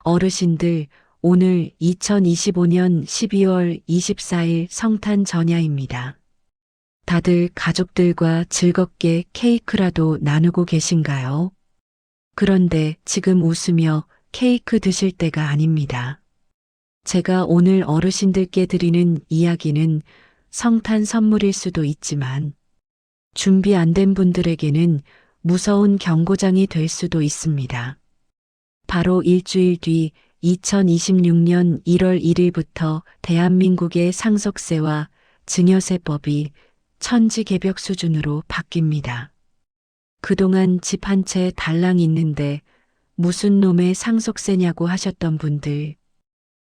어르신들, 오늘 2025년 12월 24일 성탄 전야입니다. 다들 가족들과 즐겁게 케이크라도 나누고 계신가요? 그런데 지금 웃으며 케이크 드실 때가 아닙니다. 제가 오늘 어르신들께 드리는 이야기는 성탄 선물일 수도 있지만 준비 안 된 분들에게는 무서운 경고장이 될 수도 있습니다. 바로 일주일 뒤 2026년 1월 1일부터 대한민국의 상속세와 증여세법이 천지개벽 수준으로 바뀝니다. 그동안 집 한 채 달랑 있는데 무슨 놈의 상속세냐고 하셨던 분들,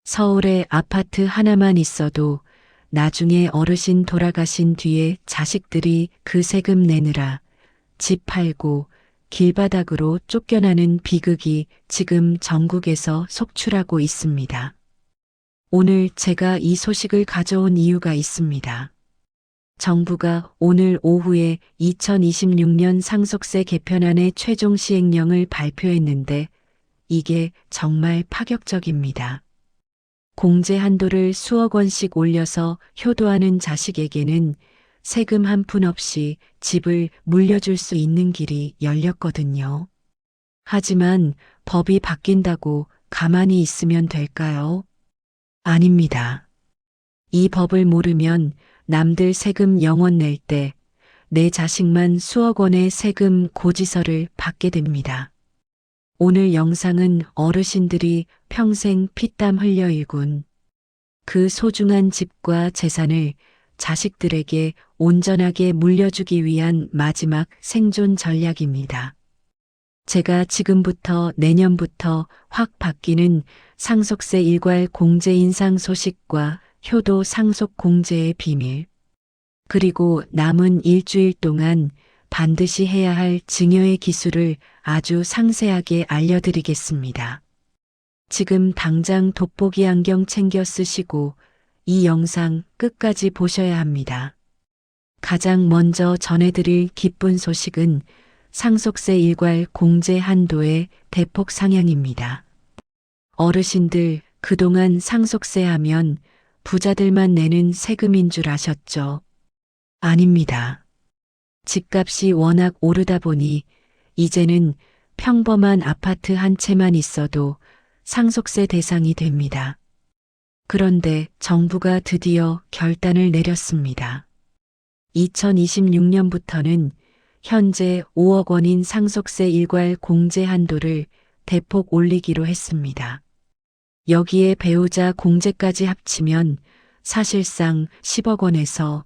서울에 아파트 하나만 있어도 나중에 어르신 돌아가신 뒤에 자식들이 그 세금 내느라 집 팔고 길바닥으로 쫓겨나는 비극이 지금 전국에서 속출하고 있습니다. 오늘 제가 이 소식을 가져온 이유가 있습니다. 정부가 오늘 오후에 2026년 상속세 개편안의 최종 시행령을 발표했는데 이게 정말 파격적입니다. 공제 한도를 수억 원씩 올려서 효도하는 자식에게는 세금 한 푼 없이 집을 물려줄 수 있는 길이 열렸거든요. 하지만 법이 바뀐다고 가만히 있으면 될까요? 아닙니다. 이 법을 모르면 남들 세금 0원 낼 때 내 자식만 수억 원의 세금 고지서를 받게 됩니다. 오늘 영상은 어르신들이 평생 피땀 흘려 일군 그 소중한 집과 재산을 자식들에게 온전하게 물려주기 위한 마지막 생존 전략입니다. 제가 지금부터 내년부터 확 바뀌는 상속세 일괄 공제 인상 소식과 효도 상속 공제의 비밀, 그리고 남은 일주일 동안 반드시 해야 할 증여의 기술을 아주 상세하게 알려드리겠습니다. 지금 당장 돋보기 안경 챙겨 쓰시고 이 영상 끝까지 보셔야 합니다. 가장 먼저 전해드릴 기쁜 소식은 상속세 일괄 공제 한도의 대폭 상향입니다. 어르신들, 그동안 상속세 하면 부자들만 내는 세금인 줄 아셨죠? 아닙니다. 집값이 워낙 오르다 보니 이제는 평범한 아파트 한 채만 있어도 상속세 대상이 됩니다. 그런데 정부가 드디어 결단을 내렸습니다. 2026년부터는 현재 5억 원인 상속세 일괄 공제 한도를 대폭 올리기로 했습니다. 여기에 배우자 공제까지 합치면 사실상 10억 원에서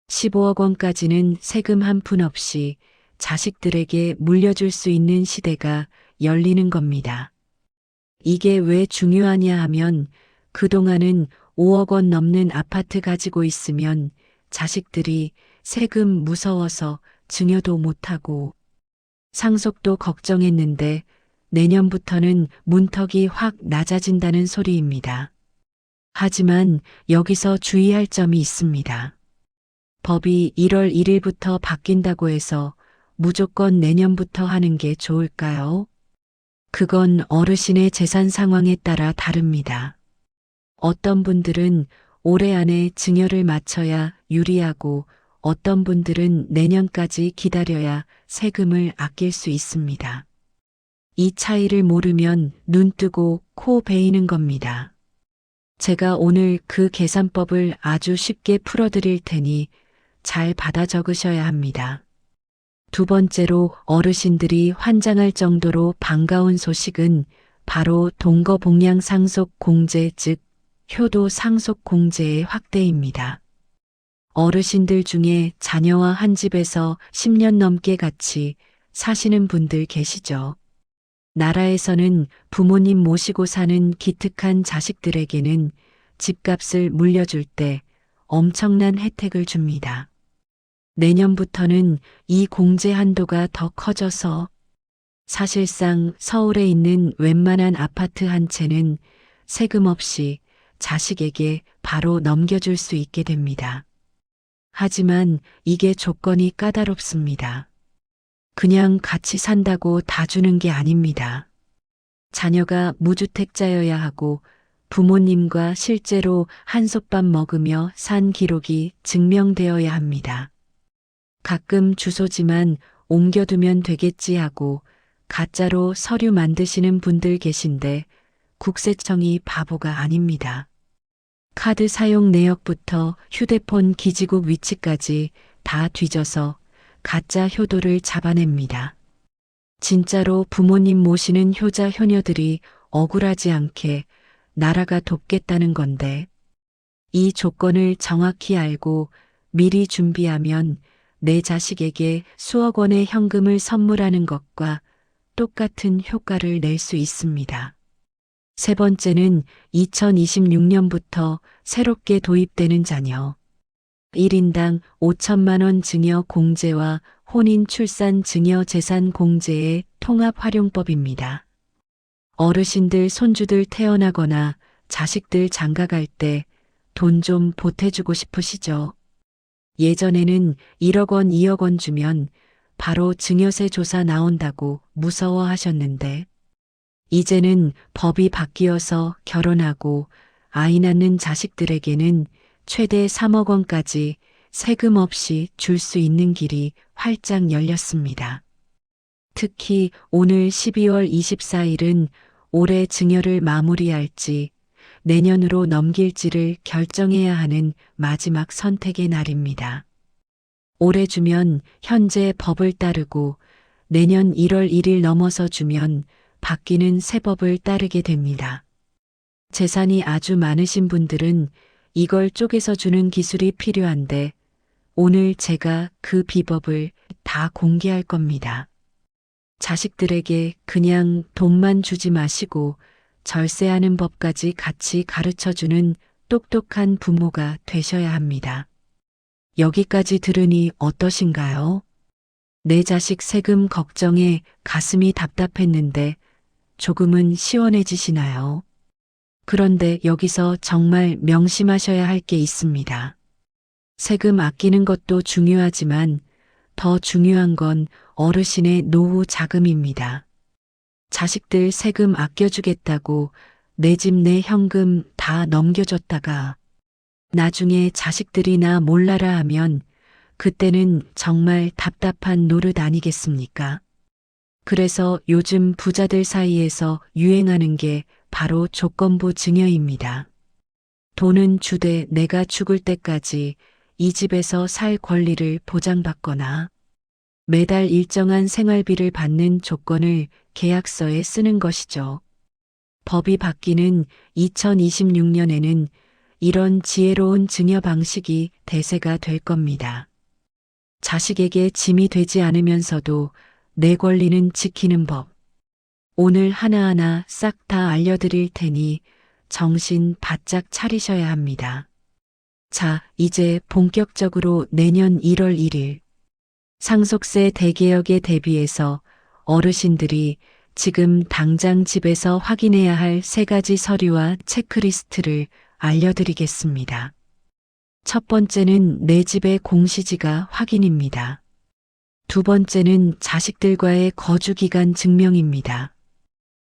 15억 원까지는 세금 한 푼 없이 자식들에게 물려줄 수 있는 시대가 열리는 겁니다. 이게 왜 중요하냐 하면 그동안은 5억 원 넘는 아파트 가지고 있으면 자식들이 세금 무서워서 증여도 못하고 상속도 걱정했는데 내년부터는 문턱이 확 낮아진다는 소리입니다. 하지만 여기서 주의할 점이 있습니다. 법이 1월 1일부터 바뀐다고 해서 무조건 내년부터 하는 게 좋을까요? 그건 어르신의 재산 상황에 따라 다릅니다. 어떤 분들은 올해 안에 증여를 마쳐야 유리하고 어떤 분들은 내년까지 기다려야 세금을 아낄 수 있습니다. 이 차이를 모르면 눈 뜨고 코 베이는 겁니다. 제가 오늘 그 계산법을 아주 쉽게 풀어드릴 테니 잘 받아 적으셔야 합니다. 두 번째로 어르신들이 환장할 정도로 반가운 소식은 바로 동거복량 상속 공제 즉 효도 상속 공제의 확대입니다. 어르신들 중에 자녀와 한 집에서 10년 넘게 같이 사시는 분들 계시죠? 나라에서는 부모님 모시고 사는 기특한 자식들에게는 집값을 물려줄 때 엄청난 혜택을 줍니다. 내년부터는 이 공제 한도가 더 커져서 사실상 서울에 있는 웬만한 아파트 한 채는 세금 없이 자식에게 바로 넘겨줄 수 있게 됩니다. 하지만 이게 조건이 까다롭습니다. 그냥 같이 산다고 다 주는 게 아닙니다. 자녀가 무주택자여야 하고 부모님과 실제로 한솥밥 먹으며 산 기록이 증명되어야 합니다. 가끔 주소지만 옮겨두면 되겠지 하고 가짜로 서류 만드시는 분들 계신데 국세청이 바보가 아닙니다. 카드 사용 내역부터 휴대폰 기지국 위치까지 다 뒤져서 가짜 효도를 잡아냅니다. 진짜로 부모님 모시는 효자 효녀들이 억울하지 않게 나라가 돕겠다는 건데 이 조건을 정확히 알고 미리 준비하면 내 자식에게 수억 원의 현금을 선물하는 것과 똑같은 효과를 낼 수 있습니다. 세 번째는 2026년부터 새롭게 도입되는 자녀. 1인당 5천만 원 증여 공제와 혼인 출산 증여 재산 공제의 통합 활용법입니다. 어르신들 손주들 태어나거나 자식들 장가갈 때 돈 좀 보태주고 싶으시죠? 예전에는 1억 원, 2억 원 주면 바로 증여세 조사 나온다고 무서워하셨는데 이제는 법이 바뀌어서 결혼하고 아이 낳는 자식들에게는 최대 3억 원까지 세금 없이 줄 수 있는 길이 활짝 열렸습니다. 특히 오늘 12월 24일은 올해 증여를 마무리할지 내년으로 넘길지를 결정해야 하는 마지막 선택의 날입니다. 올해 주면 현재 법을 따르고 내년 1월 1일 넘어서 주면 바뀌는 새 법을 따르게 됩니다. 재산이 아주 많으신 분들은 이걸 쪼개서 주는 기술이 필요한데 오늘 제가 그 비법을 다 공개할 겁니다. 자식들에게 그냥 돈만 주지 마시고 절세하는 법까지 같이 가르쳐주는 똑똑한 부모가 되셔야 합니다. 여기까지 들으니 어떠신가요? 내 자식 세금 걱정에 가슴이 답답했는데 조금은 시원해지시나요? 그런데 여기서 정말 명심하셔야 할 게 있습니다. 세금 아끼는 것도 중요하지만 더 중요한 건 어르신의 노후 자금입니다. 자식들 세금 아껴주겠다고 내 집 내 현금 다 넘겨줬다가 나중에 자식들이 나 몰라라 하면 그때는 정말 답답한 노릇 아니겠습니까? 그래서 요즘 부자들 사이에서 유행하는 게 바로 조건부 증여입니다. 돈은 주되 내가 죽을 때까지 이 집에서 살 권리를 보장받거나 매달 일정한 생활비를 받는 조건을 계약서에 쓰는 것이죠. 법이 바뀌는 2026년에는 이런 지혜로운 증여 방식이 대세가 될 겁니다. 자식에게 짐이 되지 않으면서도 내 권리는 지키는 법. 오늘 하나하나 싹 다 알려드릴 테니 정신 바짝 차리셔야 합니다. 자, 이제 본격적으로 내년 1월 1일 상속세 대개혁에 대비해서 어르신들이 지금 당장 집에서 확인해야 할 3가지 서류와 체크리스트를 알려드리겠습니다. 첫 번째는 내 집의 공시지가 확인입니다. 두 번째는 자식들과의 거주기간 증명입니다.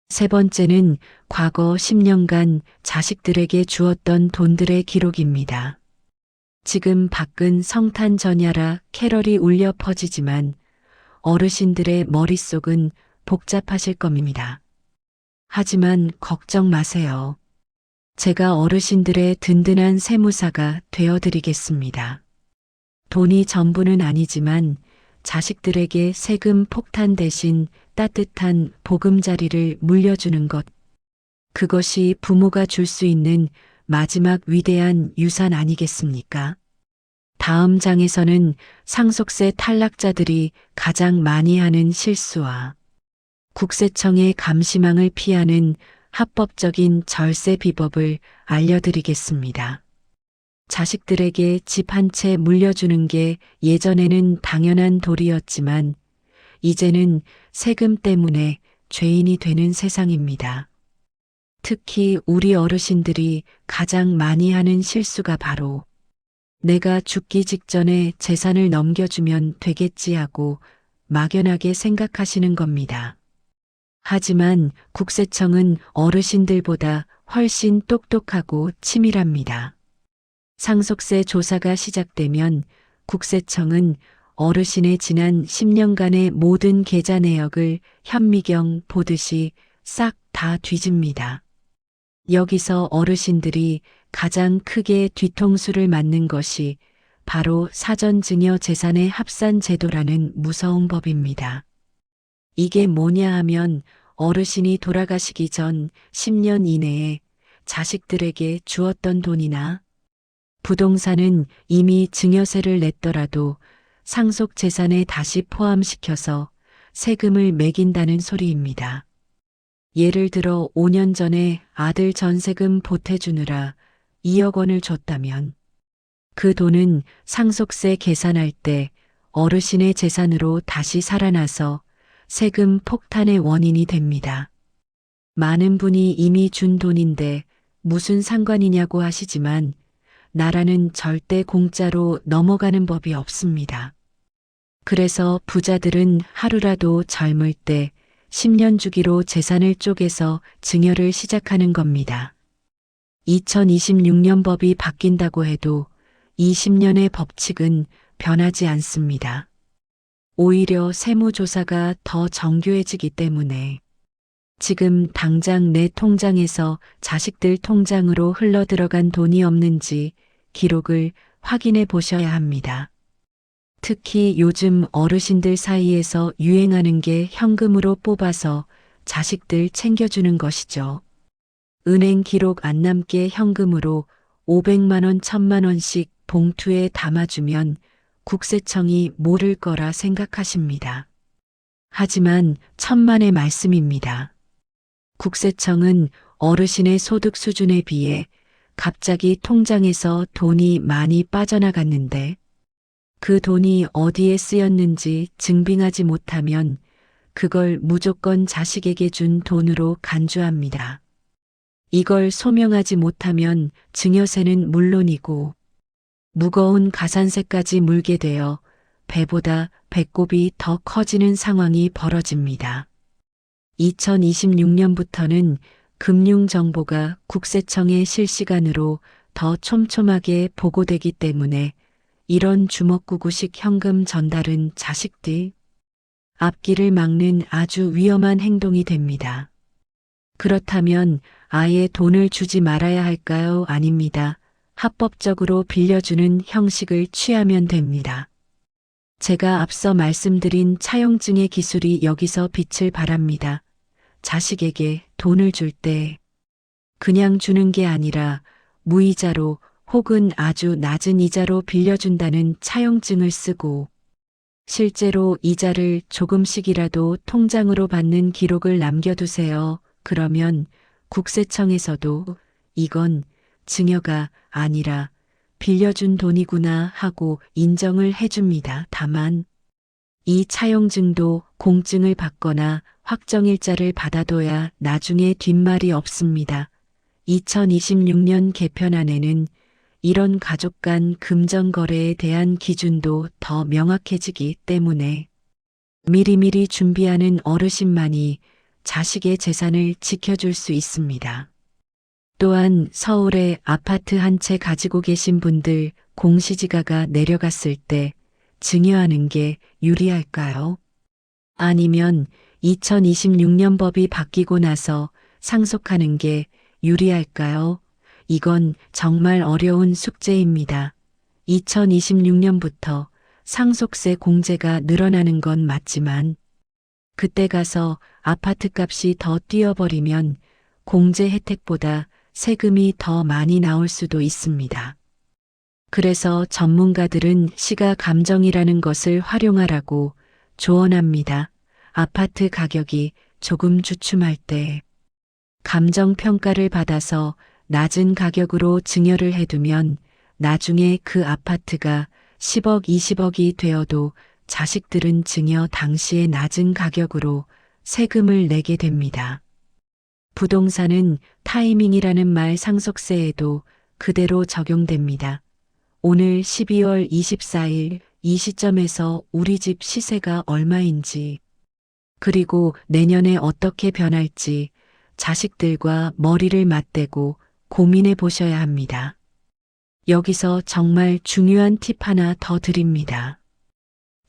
세 번째는 과거 10년간 자식들에게 주었던 돈들의 기록입니다. 지금 밖은 성탄 전야라 캐럴이 울려 퍼지지만 어르신들의 머릿속은 복잡하실 겁니다. 하지만 걱정 마세요. 제가 어르신들의 든든한 세무사가 되어드리겠습니다. 돈이 전부는 아니지만 자식들에게 세금 폭탄 대신 따뜻한 보금자리를 물려주는 것. 그것이 부모가 줄 수 있는 마지막 위대한 유산 아니겠습니까? 다음 장에서는 상속세 탈락자들이 가장 많이 하는 실수와 국세청의 감시망을 피하는 합법적인 절세 비법을 알려드리겠습니다. 자식들에게 집 한 채 물려주는 게 예전에는 당연한 도리였지만 이제는 세금 때문에 죄인이 되는 세상입니다. 특히 우리 어르신들이 가장 많이 하는 실수가 바로 내가 죽기 직전에 재산을 넘겨주면 되겠지 하고 막연하게 생각하시는 겁니다. 하지만 국세청은 어르신들보다 훨씬 똑똑하고 치밀합니다. 상속세 조사가 시작되면 국세청은 어르신의 지난 10년간의 모든 계좌 내역을 현미경 보듯이 싹 다 뒤집니다. 여기서 어르신들이 가장 크게 뒤통수를 맞는 것이 바로 사전증여 재산의 합산 제도라는 무서운 법입니다. 이게 뭐냐 하면 어르신이 돌아가시기 전 10년 이내에 자식들에게 주었던 돈이나 부동산은 이미 증여세를 냈더라도 상속 재산에 다시 포함시켜서 세금을 매긴다는 소리입니다. 예를 들어 5년 전에 아들 전세금 보태주느라 2억 원을 줬다면 그 돈은 상속세 계산할 때 어르신의 재산으로 다시 살아나서 세금 폭탄의 원인이 됩니다. 많은 분이 이미 준 돈인데 무슨 상관이냐고 하시지만 나라는 절대 공짜로 넘어가는 법이 없습니다. 그래서 부자들은 하루라도 젊을 때 10년 주기로 재산을 쪼개서 증여를 시작하는 겁니다. 2026년 법이 바뀐다고 해도 20년의 법칙은 변하지 않습니다. 오히려 세무조사가 더 정교해지기 때문에 지금 당장 내 통장에서 자식들 통장으로 흘러들어간 돈이 없는지 기록을 확인해 보셔야 합니다. 특히 요즘 어르신들 사이에서 유행하는 게 현금으로 뽑아서 자식들 챙겨주는 것이죠. 은행 기록 안 남게 현금으로 500만 원, 1000만 원씩 봉투에 담아주면 국세청이 모를 거라 생각하십니다. 하지만 천만의 말씀입니다. 국세청은 어르신의 소득 수준에 비해 갑자기 통장에서 돈이 많이 빠져나갔는데 그 돈이 어디에 쓰였는지 증빙하지 못하면 그걸 무조건 자식에게 준 돈으로 간주합니다. 이걸 소명하지 못하면 증여세는 물론이고 무거운 가산세까지 물게 되어 배보다 배꼽이 더 커지는 상황이 벌어집니다. 2026년부터는 금융정보가 국세청에 실시간으로 더 촘촘하게 보고되기 때문에 이런 주먹구구식 현금 전달은 자식들 앞길을 막는 아주 위험한 행동이 됩니다. 그렇다면 아예 돈을 주지 말아야 할까요? 아닙니다. 합법적으로 빌려주는 형식을 취하면 됩니다. 제가 앞서 말씀드린 차용증의 기술이 여기서 빛을 발합니다. 자식에게 돈을 줄 때 그냥 주는 게 아니라 무이자로 혹은 아주 낮은 이자로 빌려준다는 차용증을 쓰고 실제로 이자를 조금씩이라도 통장으로 받는 기록을 남겨두세요. 그러면 국세청에서도 이건 증여가 아니라 빌려준 돈이구나 하고 인정을 해줍니다. 다만 이 차용증도 공증을 받거나 확정일자를 받아둬야 나중에 뒷말이 없습니다. 2026년 개편안에는 이런 가족 간 금전거래에 대한 기준도 더 명확해지기 때문에 미리미리 준비하는 어르신만이 자식의 재산을 지켜줄 수 있습니다. 또한 서울에 아파트 한 채 가지고 계신 분들 공시지가가 내려갔을 때 증여하는 게 유리할까요? 아니면 2026년 법이 바뀌고 나서 상속하는 게 유리할까요? 이건 정말 어려운 숙제입니다. 2026년부터 상속세 공제가 늘어나는 건 맞지만 그때 가서 아파트 값이 더 뛰어버리면 공제 혜택보다 세금이 더 많이 나올 수도 있습니다. 그래서 전문가들은 시가 감정이라는 것을 활용하라고 조언합니다. 아파트 가격이 조금 주춤할 때 감정 평가를 받아서 낮은 가격으로 증여를 해두면 나중에 그 아파트가 10억, 20억이 되어도 자식들은 증여 당시의 낮은 가격으로 세금을 내게 됩니다. 부동산은 타이밍이라는 말 상속세에도 그대로 적용됩니다. 오늘 12월 24일 이 시점에서 우리 집 시세가 얼마인지 그리고 내년에 어떻게 변할지 자식들과 머리를 맞대고 고민해 보셔야 합니다. 여기서 정말 중요한 팁 하나 더 드립니다.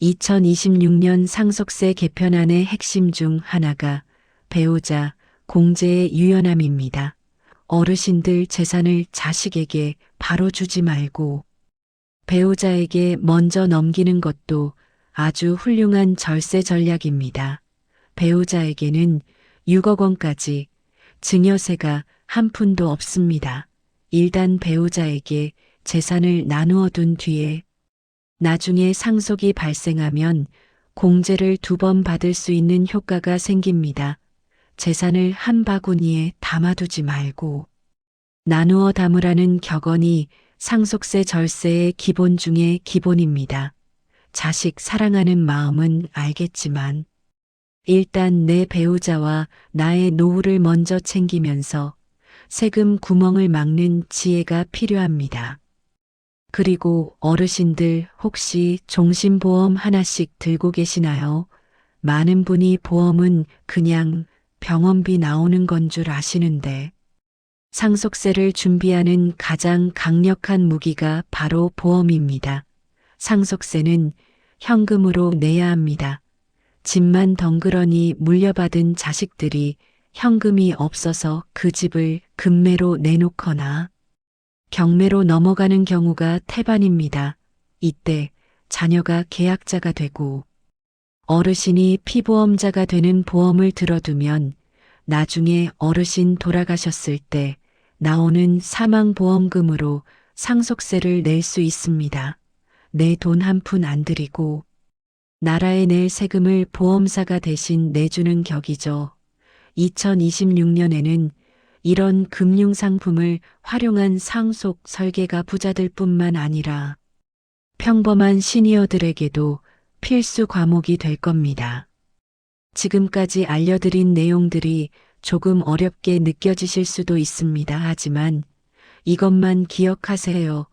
2026년 상속세 개편안의 핵심 중 하나가 배우자, 공제의 유연함입니다. 어르신들 재산을 자식에게 바로 주지 말고 배우자에게 먼저 넘기는 것도 아주 훌륭한 절세 전략입니다. 배우자에게는 6억 원까지 증여세가 한 푼도 없습니다. 일단 배우자에게 재산을 나누어 둔 뒤에 나중에 상속이 발생하면 공제를 2번 받을 수 있는 효과가 생깁니다. 재산을 한 바구니에 담아두지 말고 나누어 담으라는 격언이 상속세 절세의 기본 중의 기본입니다. 자식 사랑하는 마음은 알겠지만 일단 내 배우자와 나의 노후를 먼저 챙기면서 세금 구멍을 막는 지혜가 필요합니다. 그리고 어르신들 혹시 종신보험 하나씩 들고 계시나요? 많은 분이 보험은 그냥 병원비 나오는 건 줄 아시는데 상속세를 준비하는 가장 강력한 무기가 바로 보험입니다. 상속세는 현금으로 내야 합니다. 집만 덩그러니 물려받은 자식들이 현금이 없어서 그 집을 금매로 내놓거나 경매로 넘어가는 경우가 태반입니다. 이때 자녀가 계약자가 되고 어르신이 피보험자가 되는 보험을 들어두면 나중에 어르신 돌아가셨을 때 나오는 사망보험금으로 상속세를 낼 수 있습니다. 내 돈 한 푼 안 들이고 나라에 낼 세금을 보험사가 대신 내주는 격이죠. 2026년에는 이런 금융상품을 활용한 상속 설계가 부자들뿐만 아니라 평범한 시니어들에게도 필수 과목이 될 겁니다. 지금까지 알려드린 내용들이 조금 어렵게 느껴지실 수도 있습니다. 하지만 이것만 기억하세요.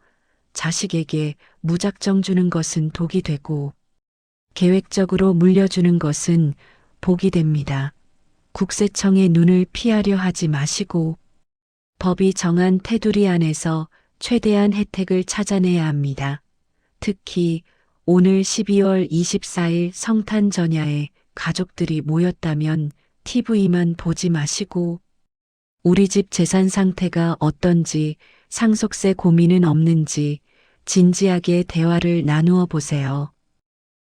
자식에게 무작정 주는 것은 독이 되고 계획적으로 물려주는 것은 복이 됩니다. 국세청의 눈을 피하려 하지 마시고 법이 정한 테두리 안에서 최대한 혜택을 찾아내야 합니다. 특히 오늘 12월 24일 성탄 전야에 가족들이 모였다면 TV만 보지 마시고 우리 집 재산 상태가 어떤지 상속세 고민은 없는지 진지하게 대화를 나누어 보세요.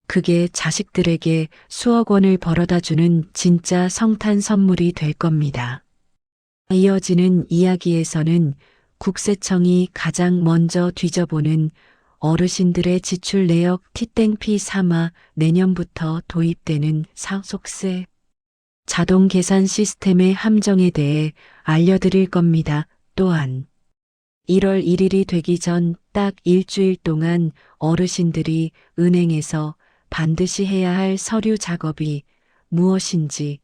그게 자식들에게 수억 원을 벌어다 주는 진짜 성탄 선물이 될 겁니다. 이어지는 이야기에서는 국세청이 가장 먼저 뒤져보는 어르신들의 지출 내역 티땡피 3화 내년부터 도입되는 상속세 자동 계산 시스템의 함정에 대해 알려드릴 겁니다. 또한 1월 1일이 되기 전 딱 일주일 동안 어르신들이 은행에서 반드시 해야 할 서류 작업이 무엇인지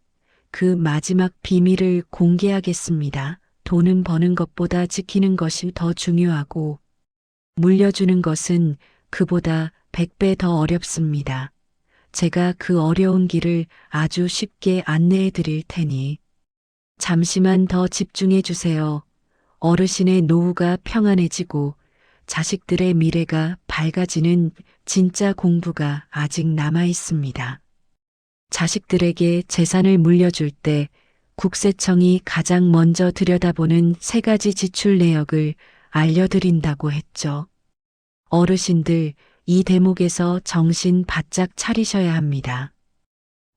그 마지막 비밀을 공개하겠습니다. 돈은 버는 것보다 지키는 것이 더 중요하고 물려주는 것은 그보다 100배 더 어렵습니다. 제가 그 어려운 길을 아주 쉽게 안내해 드릴 테니 잠시만 더 집중해 주세요. 어르신의 노후가 평안해지고 자식들의 미래가 밝아지는 진짜 공부가 아직 남아 있습니다. 자식들에게 재산을 물려줄 때 국세청이 가장 먼저 들여다보는 3가지 지출 내역을 알려드린다고 했죠. 어르신들 이 대목에서 정신 바짝 차리셔야 합니다.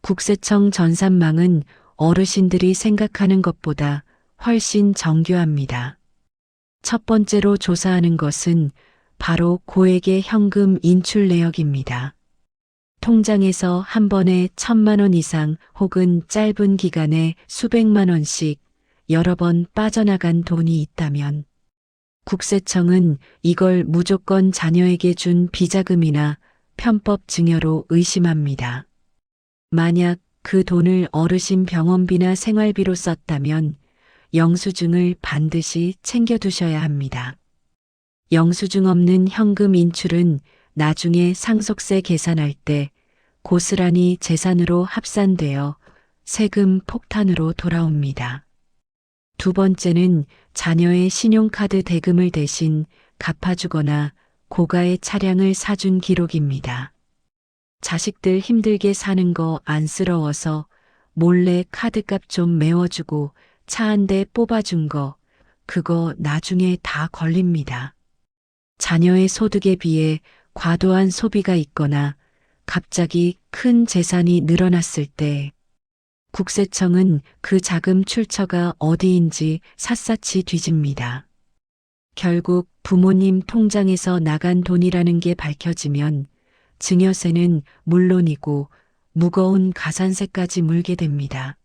국세청 전산망은 어르신들이 생각하는 것보다 훨씬 정교합니다. 첫 번째로 조사하는 것은 바로 고액의 현금 인출 내역입니다. 통장에서 한 번에 1,000만 원 이상 혹은 짧은 기간에 수백만 원씩 여러 번 빠져나간 돈이 있다면 국세청은 이걸 무조건 자녀에게 준 비자금이나 편법 증여로 의심합니다. 만약 그 돈을 어르신 병원비나 생활비로 썼다면 영수증을 반드시 챙겨두셔야 합니다. 영수증 없는 현금 인출은 나중에 상속세 계산할 때 고스란히 재산으로 합산되어 세금 폭탄으로 돌아옵니다. 두 번째는 자녀의 신용카드 대금을 대신 갚아주거나 고가의 차량을 사준 기록입니다. 자식들 힘들게 사는 거 안쓰러워서 몰래 카드값 좀 메워주고 차 한 대 뽑아준 거, 그거 나중에 다 걸립니다. 자녀의 소득에 비해 과도한 소비가 있거나 갑자기 큰 재산이 늘어났을 때 국세청은 그 자금 출처가 어디인지 샅샅이 뒤집니다. 결국 부모님 통장에서 나간 돈이라는 게 밝혀지면 증여세는 물론이고 무거운 가산세까지 물게 됩니다.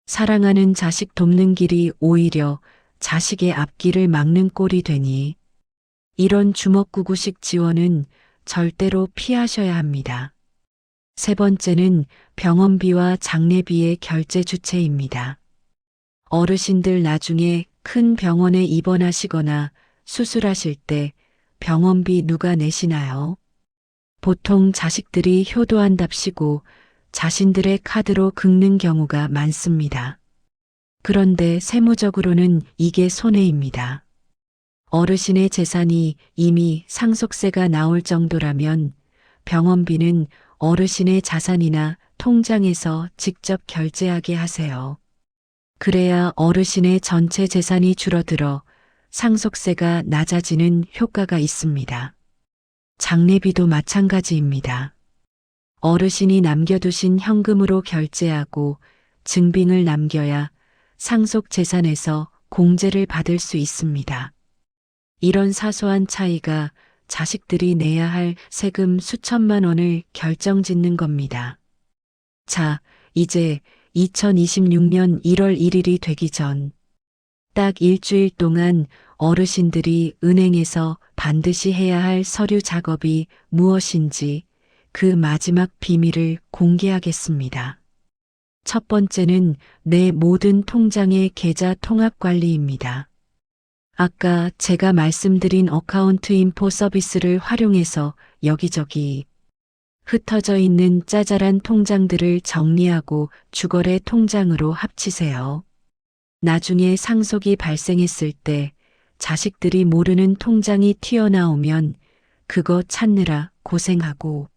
사랑하는 자식 돕는 길이 오히려 자식의 앞길을 막는 꼴이 되니 이런 주먹구구식 지원은 절대로 피하셔야 합니다. 세 번째는 병원비와 장례비의 결제 주체입니다. 어르신들 나중에 큰 병원에 입원하시거나 수술하실 때 병원비 누가 내시나요? 보통 자식들이 효도한답시고 자신들의 카드로 긁는 경우가 많습니다. 그런데 세무적으로는 이게 손해입니다. 어르신의 재산이 이미 상속세가 나올 정도라면 병원비는 어르신의 자산이나 통장에서 직접 결제하게 하세요. 그래야 어르신의 전체 재산이 줄어들어 상속세가 낮아지는 효과가 있습니다. 장례비도 마찬가지입니다. 어르신이 남겨두신 현금으로 결제하고 증빙을 남겨야 상속 재산에서 공제를 받을 수 있습니다. 이런 사소한 차이가 자식들이 내야 할 세금 수천만 원을 결정짓는 겁니다. 자, 이제 2026년 1월 1일이 되기 전 딱 일주일 동안 어르신들이 은행에서 반드시 해야 할 서류 작업이 무엇인지 그 마지막 비밀을 공개하겠습니다. 첫 번째는 내 모든 통장의 계좌 통합 관리입니다. 아까 제가 말씀드린 어카운트 인포 서비스를 활용해서 여기저기 흩어져 있는 짜잘한 통장들을 정리하고 주거래 통장으로 합치세요. 나중에 상속이 발생했을 때 자식들이 모르는 통장이 튀어나오면 그거 찾느라 고생하고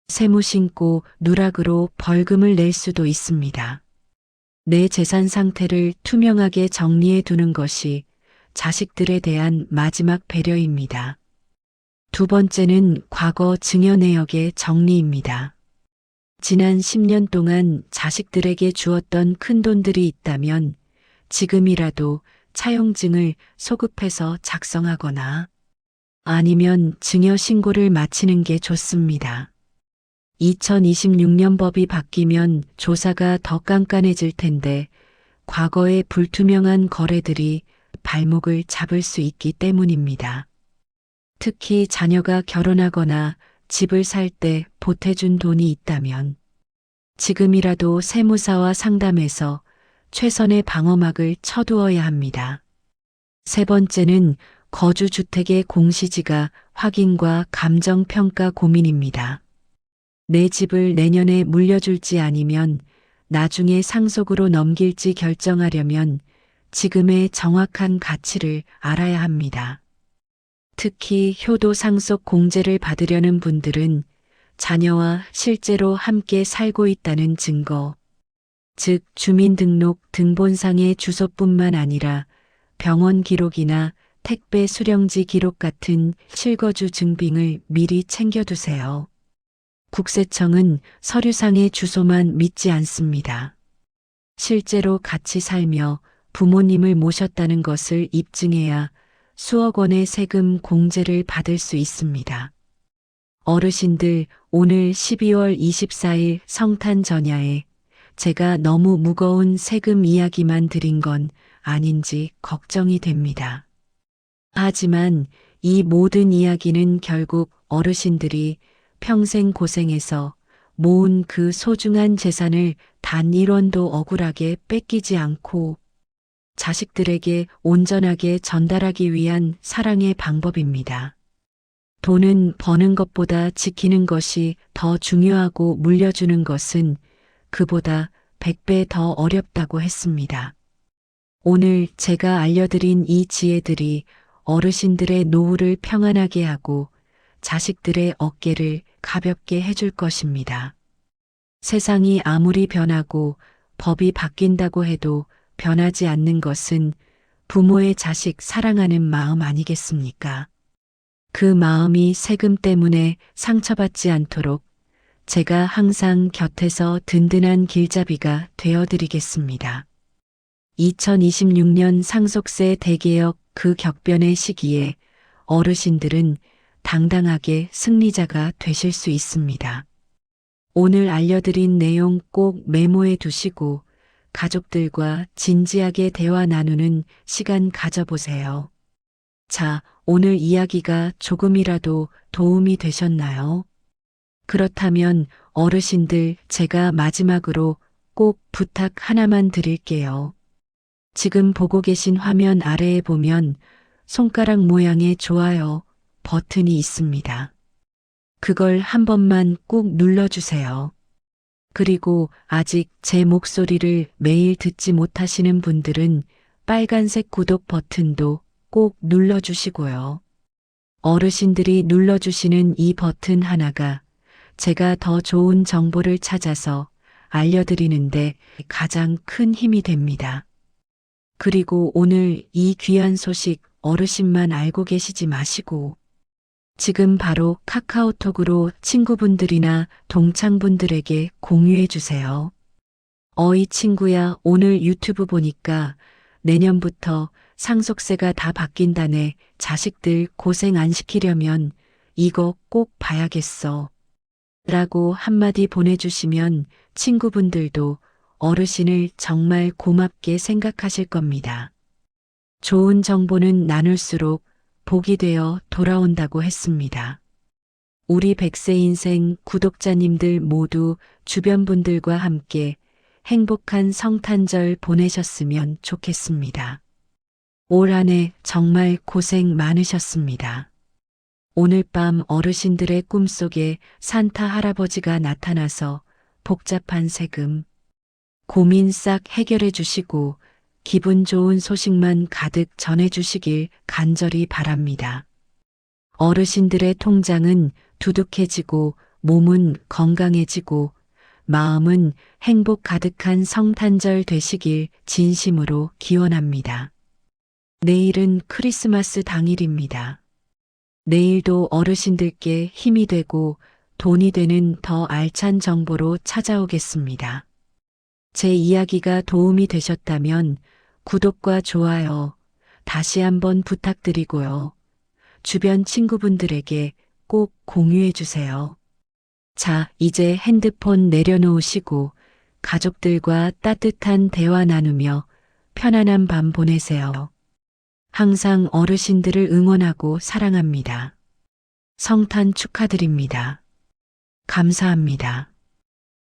세무 신고 누락으로 벌금을 낼 수도 있습니다. 내 재산 상태를 투명하게 정리해 두는 것이 자식들에 대한 마지막 배려입니다. 두 번째는 과거 증여 내역의 정리입니다. 지난 10년 동안 자식들에게 주었던 큰돈들이 있다면 지금이라도 차용증을 소급해서 작성하거나 아니면 증여 신고를 마치는 게 좋습니다. 2026년 법이 바뀌면 조사가 더 깐깐해질 텐데 과거의 불투명한 거래들이 발목을 잡을 수 있기 때문입니다. 특히 자녀가 결혼하거나 집을 살 때 보태준 돈이 있다면 지금이라도 세무사와 상담해서 최선의 방어막을 쳐두어야 합니다. 세 번째는 거주주택의 공시지가 확인과 감정평가 고민입니다. 내 집을 내년에 물려줄지 아니면 나중에 상속으로 넘길지 결정하려면 지금의 정확한 가치를 알아야 합니다. 특히 효도 상속 공제를 받으려는 분들은 자녀와 실제로 함께 살고 있다는 증거, 즉 주민등록 등본상의 주소뿐만 아니라 병원 기록이나 택배 수령지 기록 같은 실거주 증빙을 미리 챙겨두세요. 국세청은 서류상의 주소만 믿지 않습니다. 실제로 같이 살며 부모님을 모셨다는 것을 입증해야 수억 원의 세금 공제를 받을 수 있습니다. 어르신들, 오늘 12월 24일 성탄 전야에 제가 너무 무거운 세금 이야기만 드린 건 아닌지 걱정이 됩니다. 하지만 이 모든 이야기는 결국 어르신들이 평생 고생해서 모은 그 소중한 재산을 단 1원도 억울하게 뺏기지 않고 자식들에게 온전하게 전달하기 위한 사랑의 방법입니다. 돈은 버는 것보다 지키는 것이 더 중요하고 물려주는 것은 그보다 100배 더 어렵다고 했습니다. 오늘 제가 알려드린 이 지혜들이 어르신들의 노후를 평안하게 하고 자식들의 어깨를 가볍게 해줄 것입니다. 세상이 아무리 변하고 법이 바뀐다고 해도 변하지 않는 것은 부모의 자식 사랑하는 마음 아니겠습니까? 그 마음이 세금 때문에 상처받지 않도록 제가 항상 곁에서 든든한 길잡이가 되어드리겠습니다. 2026년 상속세 대개혁 그 격변의 시기에 어르신들은 당당하게 승리자가 되실 수 있습니다. 오늘 알려드린 내용 꼭 메모해 두시고 가족들과 진지하게 대화 나누는 시간 가져보세요. 자, 오늘 이야기가 조금이라도 도움이 되셨나요? 그렇다면 어르신들 제가 마지막으로 꼭 부탁 하나만 드릴게요. 지금 보고 계신 화면 아래에 보면 손가락 모양의 좋아요 버튼이 있습니다. 그걸 한 번만 꾹 눌러주세요. 그리고 아직 제 목소리를 매일 듣지 못하시는 분들은 빨간색 구독 버튼도 꼭 눌러주시고요. 어르신들이 눌러주시는 이 버튼 하나가 제가 더 좋은 정보를 찾아서 알려드리는데 가장 큰 힘이 됩니다. 그리고 오늘 이 귀한 소식 어르신만 알고 계시지 마시고 지금 바로 카카오톡으로 친구분들이나 동창분들에게 공유해 주세요. 어이 친구야, 오늘 유튜브 보니까 내년부터 상속세가 다 바뀐다네. 자식들 고생 안 시키려면 이거 꼭 봐야겠어. 라고 한마디 보내주시면 친구분들도 어르신을 정말 고맙게 생각하실 겁니다. 좋은 정보는 나눌수록 복이 되어 돌아온다고 했습니다. 우리 100세 인생 구독자님들 모두 주변 분들과 함께 행복한 성탄절 보내셨으면 좋겠습니다. 올 한 해 정말 고생 많으셨습니다. 오늘 밤 어르신들의 꿈속에 산타 할아버지가 나타나서 복잡한 세금, 고민 싹 해결해 주시고 기분 좋은 소식만 가득 전해주시길 간절히 바랍니다. 어르신들의 통장은 두둑해지고 몸은 건강해지고 마음은 행복 가득한 성탄절 되시길 진심으로 기원합니다. 내일은 크리스마스 당일입니다. 내일도 어르신들께 힘이 되고 돈이 되는 더 알찬 정보로 찾아오겠습니다. 제 이야기가 도움이 되셨다면 구독과 좋아요 다시 한번 부탁드리고요. 주변 친구분들에게 꼭 공유해 주세요. 자, 이제 핸드폰 내려놓으시고 가족들과 따뜻한 대화 나누며 편안한 밤 보내세요. 항상 어르신들을 응원하고 사랑합니다. 성탄 축하드립니다. 감사합니다.